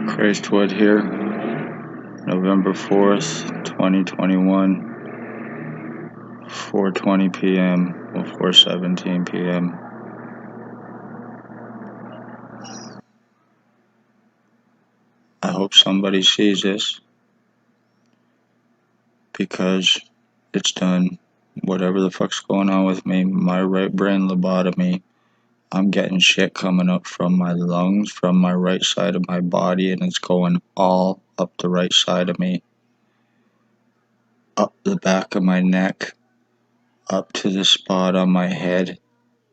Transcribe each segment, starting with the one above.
Christwood here, November 4th, 2021, 4:20 p.m. or 4:17 p.m. I hope somebody sees this because it's done. Whatever the fuck's going on with me, my right brain lobotomy, I'm getting shit coming up from my lungs, from my right side of my body, and it's going all up the right side of me, up the back of my neck, up to the spot on my head,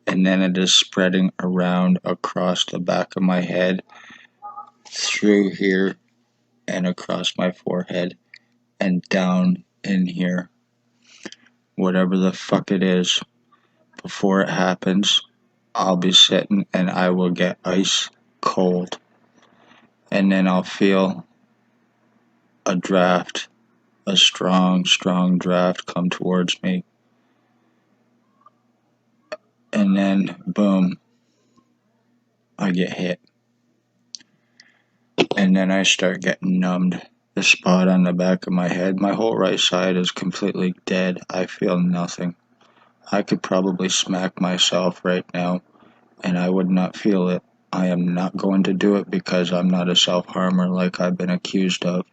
and then it is spreading around across the back of my head, through here, and across my forehead, and down in here. Whatever the fuck it is, before it happens, I'll be sitting and I will get ice cold. And then I'll feel a draft, a strong, strong draft come towards me. And then, boom, I get hit. And then I start getting numbed. The spot on the back of my head, my whole right side is completely dead. I feel nothing. I could probably smack myself right now and I would not feel it. I am not going to do it because I'm not a self-harmer like I've been accused of.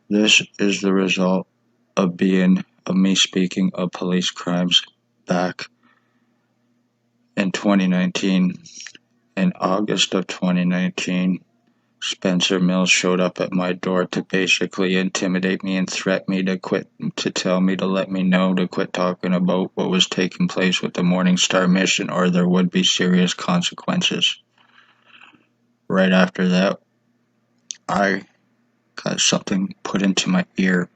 This is the result of me speaking of police crimes back in 2019. In August of 2019, Spencer Mills showed up at my door to basically intimidate me and threaten me to quit, to tell me to let me know to quit talking about what was taking place with the Morning Star mission or there would be serious consequences. Right after that, I got something put into my ear.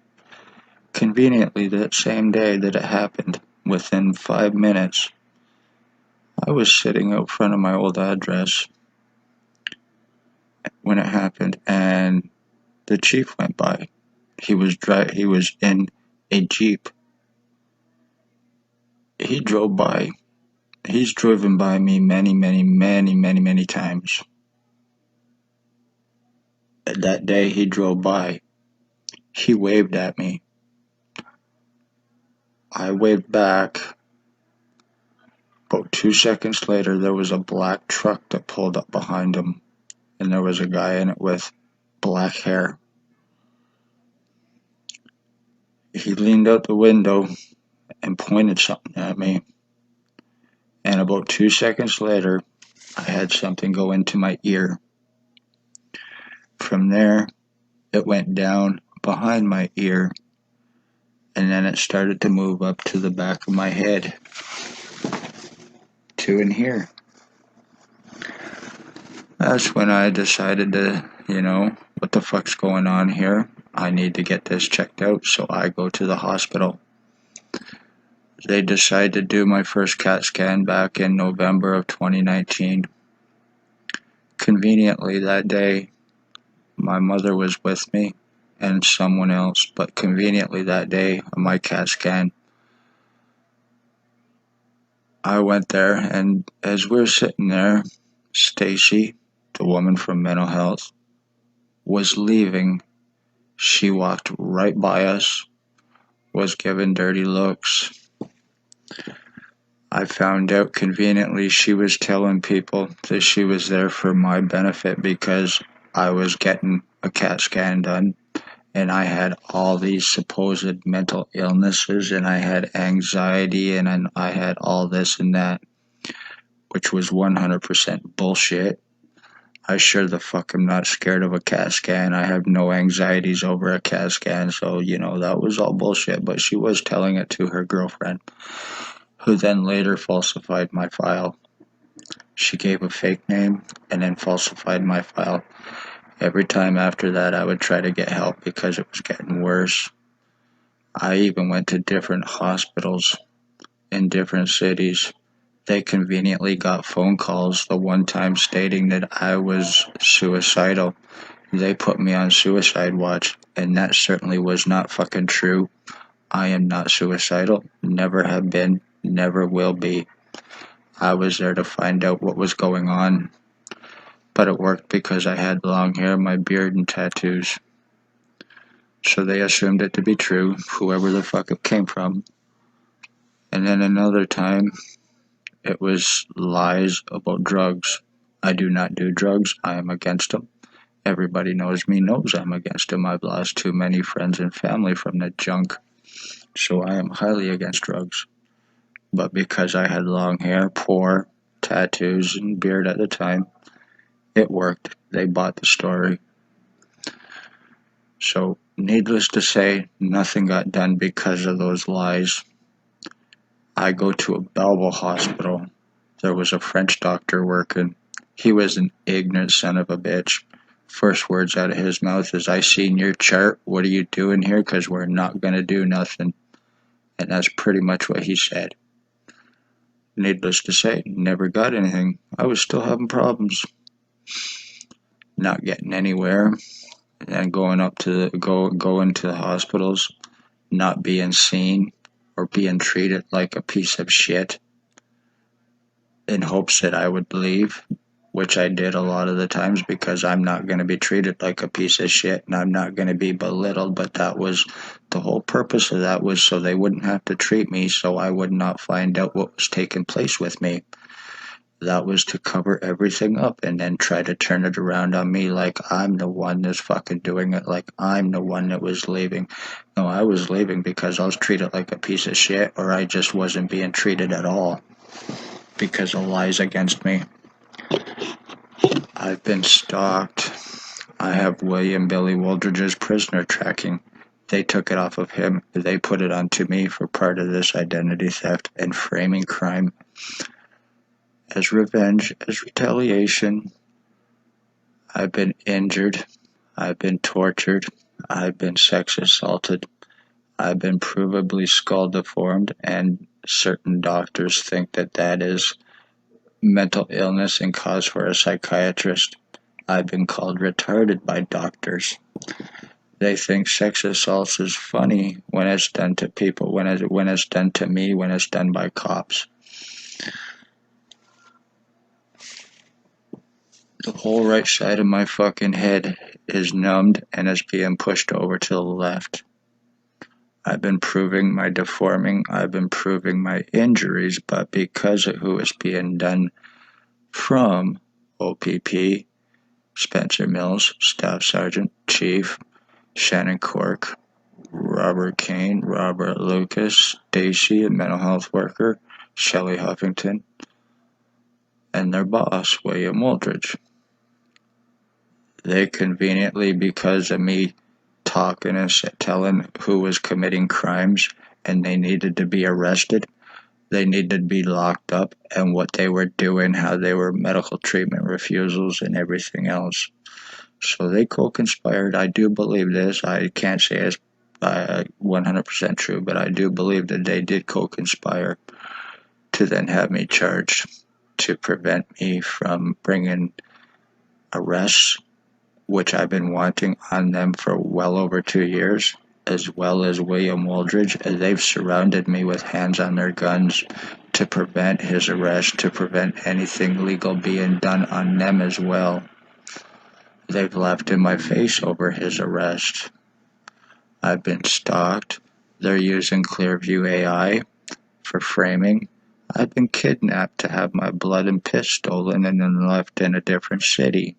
Conveniently, that same day that it happened, within 5 minutes, I was sitting out front of my old address when it happened, and the chief went by. He was in a Jeep. He drove by. He's driven by me many times. That day he drove by. He waved at me. I waved back. About 2 seconds later, there was a black truck that pulled up behind him, and there was a guy in it with black hair. He leaned out the window and pointed something at me, and about 2 seconds later, I had something go into my ear. From there, it went down behind my ear, and then it started to move up to the back of my head, to in here. That's when I decided to, what the fuck's going on here? I need to get this checked out, so I go to the hospital. They decide to do my first CAT scan back in November of 2019. Conveniently, that day, my mother was with me and someone else, but conveniently that day on my CAT scan, I went there, and as we're sitting there, Stacy, the woman from mental health, was leaving. She walked right by us, was giving dirty looks. I found out conveniently she was telling people that she was there for my benefit because I was getting a CAT scan done and I had all these supposed mental illnesses and I had anxiety and I had all this and that, which was 100% bullshit. I sure the fuck am not scared of a CAT scan. I have no anxieties over a CAT scan, so that was all bullshit, but she was telling it to her girlfriend, who then later falsified my file. She gave a fake name and then falsified my file. Every time after that, I would try to get help because it was getting worse. I even went to different hospitals in different cities. They conveniently got phone calls the one time stating that I was suicidal. They put me on suicide watch, and that certainly was not fucking true. I am not suicidal, never have been, never will be. I was there to find out what was going on, but it worked because I had long hair, my beard, and tattoos. So they assumed it to be true, whoever the fuck it came from. And then another time, it was lies about drugs. I do not do drugs. I am against them. Everybody knows me, knows I'm against them. I've lost too many friends and family from that junk. So I am highly against drugs. But because I had long hair, poor, tattoos, and beard at the time, it worked. They bought the story. So, needless to say, nothing got done because of those lies. I go to a Belleville hospital. There was a French doctor working. He was an ignorant son of a bitch. First words out of his mouth is, I seen your chart. What are you doing here? Because we're not going to do nothing. And that's pretty much what he said. Needless to say, never got anything. I was still having problems. Not getting anywhere. And going to the hospitals, not being seen or being treated like a piece of shit in hopes that I would leave, which I did a lot of the times because I'm not going to be treated like a piece of shit and I'm not going to be belittled. But that was the whole purpose of that, was so they wouldn't have to treat me, so I would not find out what was taking place with me. That was to cover everything up and then try to turn it around on me like I'm the one that's fucking doing it, like I'm the one that was leaving. No, I was leaving because I was treated like a piece of shit, or I just wasn't being treated at all because of lies against me. I've been stalked. I have William Billy Wooldridge's prisoner tracking. They took it off of him. They put it onto me for part of this identity theft and framing crime. As revenge, as retaliation, I've been injured. I've been tortured. I've been sex assaulted. I've been provably skull deformed, and certain doctors think that that is mental illness and cause for a psychiatrist. I've been called retarded by doctors. They think sex assault is funny when it's done to people, when it's done to me, when it's done by cops. The whole right side of my fucking head is numbed and is being pushed over to the left. I've been proving my deforming, I've been proving my injuries, but because of who is being done from O.p.p, Spencer Mills, Staff Sergeant, Chief, Shannon Cork, Robert Kane, Robert Lucas, Stacy, a mental health worker, Shelley Huffington, and their boss, William Wooldridge. They conveniently, because of me talking and telling who was committing crimes and they needed to be arrested, they needed to be locked up, and what they were doing, how they were medical treatment refusals and everything else. So they co-conspired. I do believe this. I can't say it's 100% true, but I do believe that they did co-conspire to then have me charged to prevent me from bringing arrests, which I've been wanting on them for well over 2 years, as well as William Wooldridge. They've surrounded me with hands on their guns to prevent his arrest, to prevent anything legal being done on them as well. They've laughed in my face over his arrest. I've been stalked. They're using Clearview AI for framing. I've been kidnapped to have my blood and piss stolen and then left in a different city.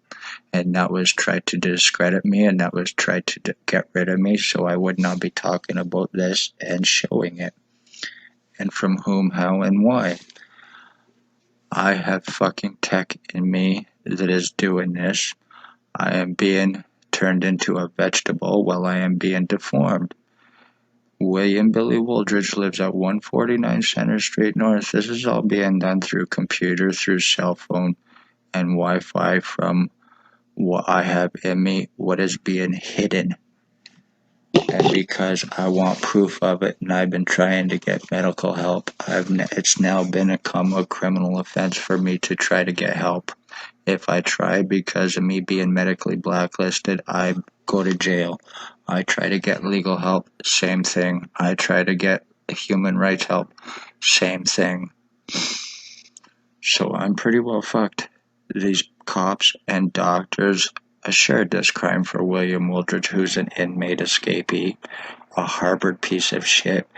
And that was tried to discredit me, and that was tried to get rid of me so I would not be talking about this and showing it. And from whom, how, and why. I have fucking tech in me that is doing this. I am being turned into a vegetable while I am being deformed. William Billy Wooldridge lives at 149 Center Street North. This is all being done through computer, through cell phone, and Wi-Fi from what I have in me, what is being hidden. And because I want proof of it, and I've been trying to get medical help, it's now become a criminal offense for me to try to get help. If I try, because of me being medically blacklisted, I go to jail. I try to get legal help, same thing. I try to get human rights help, same thing. So I'm pretty well fucked. These cops and doctors assured this crime for William Wooldridge, who's an inmate escapee, a Harvard piece of shit.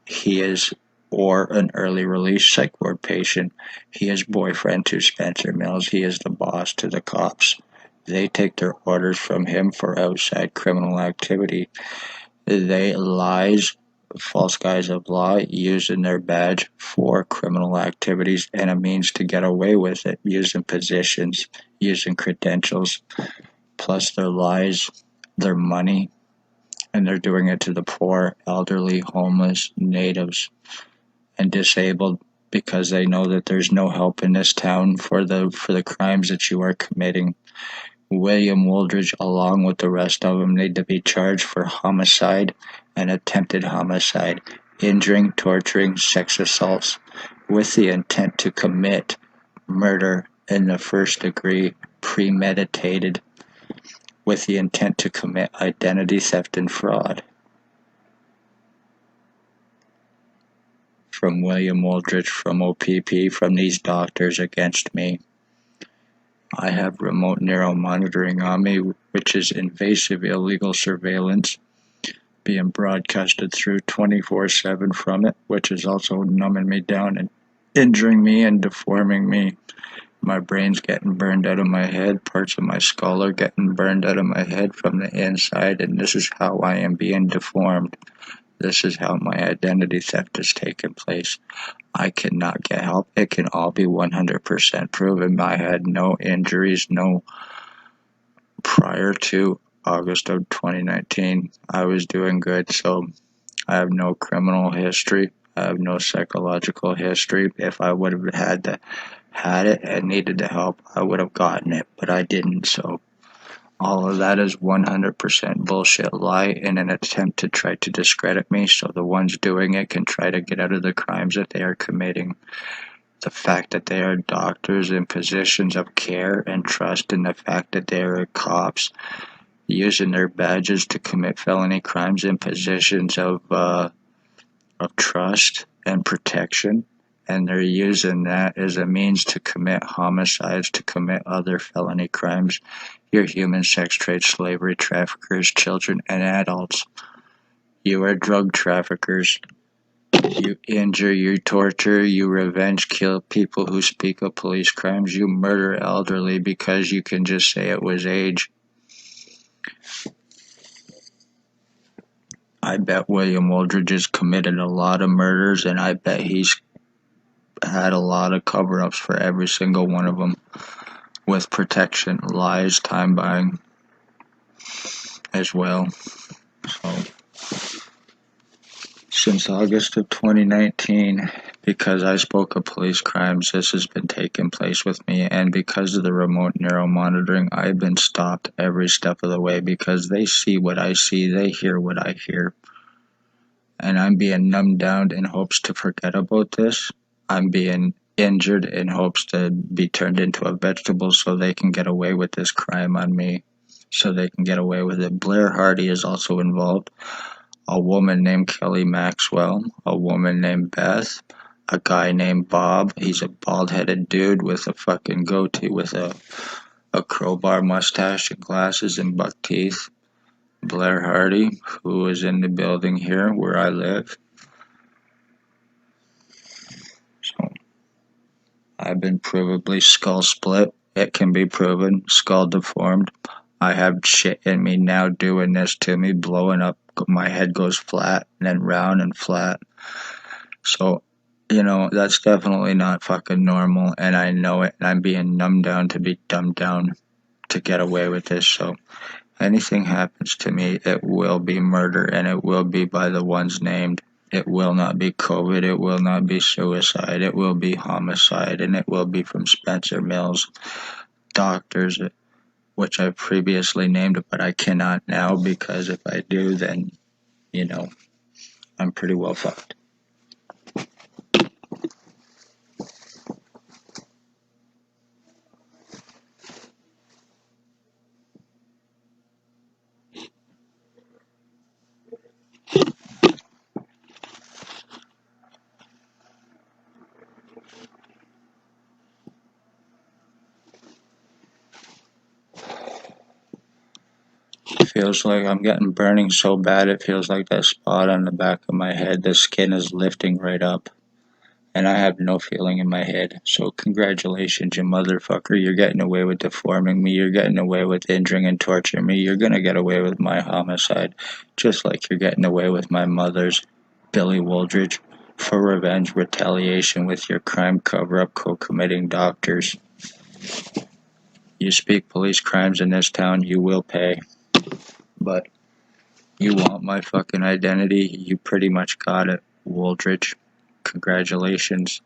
He is, or an early release psych ward patient. He is boyfriend to Spencer Mills. He is the boss to the cops. They take their orders from him for outside criminal activity. They lies, false guise of law, using their badge for criminal activities and a means to get away with it, using positions, using credentials, plus their lies, their money, and they're doing it to the poor, elderly, homeless, natives, and disabled because they know that there's no help in this town for the crimes that you are committing. William Wooldridge, along with the rest of them, need to be charged for homicide and attempted homicide, injuring, torturing, sex assaults, with the intent to commit murder in the first degree, premeditated, with the intent to commit identity theft and fraud. From William Wooldridge, from O.p.p, from these doctors against me. I have remote neural monitoring on me, which is invasive illegal surveillance being broadcasted through 24/7 from it, which is also numbing me down and injuring me and deforming me. My brain's getting burned out of my head, parts of my skull are getting burned out of my head from the inside, and this is how I am being deformed. This is how my identity theft has taken place. I cannot get help. It can all be 100% proven. I had no injuries, no prior to August of 2019. I was doing good, so I have no criminal history. I have no psychological history. If I would have had it and needed the help, I would have gotten it, but I didn't. So all of that is 100% bullshit lie in an attempt to try to discredit me, so the ones doing it can try to get out of the crimes that they are committing. The fact that they are doctors in positions of care and trust, and the fact that they are cops using their badges to commit felony crimes in positions of trust and protection, and they're using that as a means to commit homicides, to commit other felony crimes. You're human sex trade, slavery traffickers, children, and adults. You are drug traffickers. You injure, you torture, you revenge kill people who speak of police crimes. You murder elderly because you can just say it was age. I bet William Wooldridge has committed a lot of murders, and I bet he's had a lot of cover-ups for every single one of them, with protection, lies, time buying as well. So, since August of 2019, because I spoke of police crimes, this has been taking place with me, and because of the remote neural monitoring, I've been stopped every step of the way because they see what I see, they hear what I hear, and I'm being numbed down in hopes to forget about this. I'm being injured in hopes to be turned into a vegetable so they can get away with this crime on me, so they can get away with it. Blair Hardy is also involved. A woman named Kelly Maxwell, a woman named Beth, a guy named Bob. He's a bald-headed dude with a fucking goatee with a crowbar mustache and glasses and buck teeth. Blair Hardy, who is in the building here where I live. So I've been provably skull split. It can be proven. Skull deformed. I have shit in me now doing this to me, blowing up. My head goes flat and then round and flat. So, that's definitely not fucking normal, and I know it, and I'm being numbed down to be dumbed down to get away with this. So, anything happens to me, it will be murder, and it will be by the ones named. It will not be COVID, it will not be suicide, it will be homicide, and it will be from Spencer Mills, doctors, which I've previously named, but I cannot now because if I do, then, I'm pretty well fucked. feels like I'm getting burning so bad it feels like that spot on the back of my head. The skin is lifting right up. And I have no feeling in my head. So congratulations, you motherfucker. You're getting away with deforming me. You're getting away with injuring and torturing me. You're gonna get away with my homicide. Just like you're getting away with my mother's, Billy Wooldridge, for revenge, retaliation with your crime cover-up co-committing doctors. You speak police crimes in this town, you will pay. But you want my fucking identity? You pretty much got it, Wooldridge. Congratulations.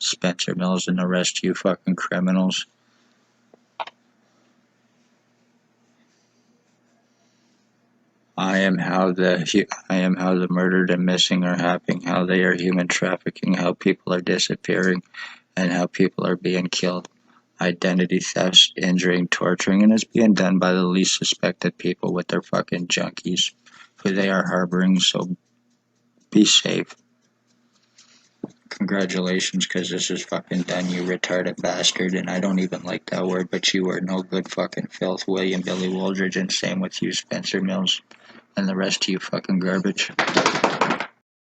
Spencer Mills and the rest of you fucking criminals. I am how the murdered and missing are happening, how they are human trafficking, how people are disappearing, and how people are being killed. Identity thefts, injuring, torturing, and it's being done by the least suspected people with their fucking junkies who they are harboring, so be safe. Congratulations, because this is fucking done, you retarded bastard, and I don't even like that word, but you are no good fucking filth, William Billy Wooldridge, and same with you, Spencer Mills, and the rest of you fucking garbage.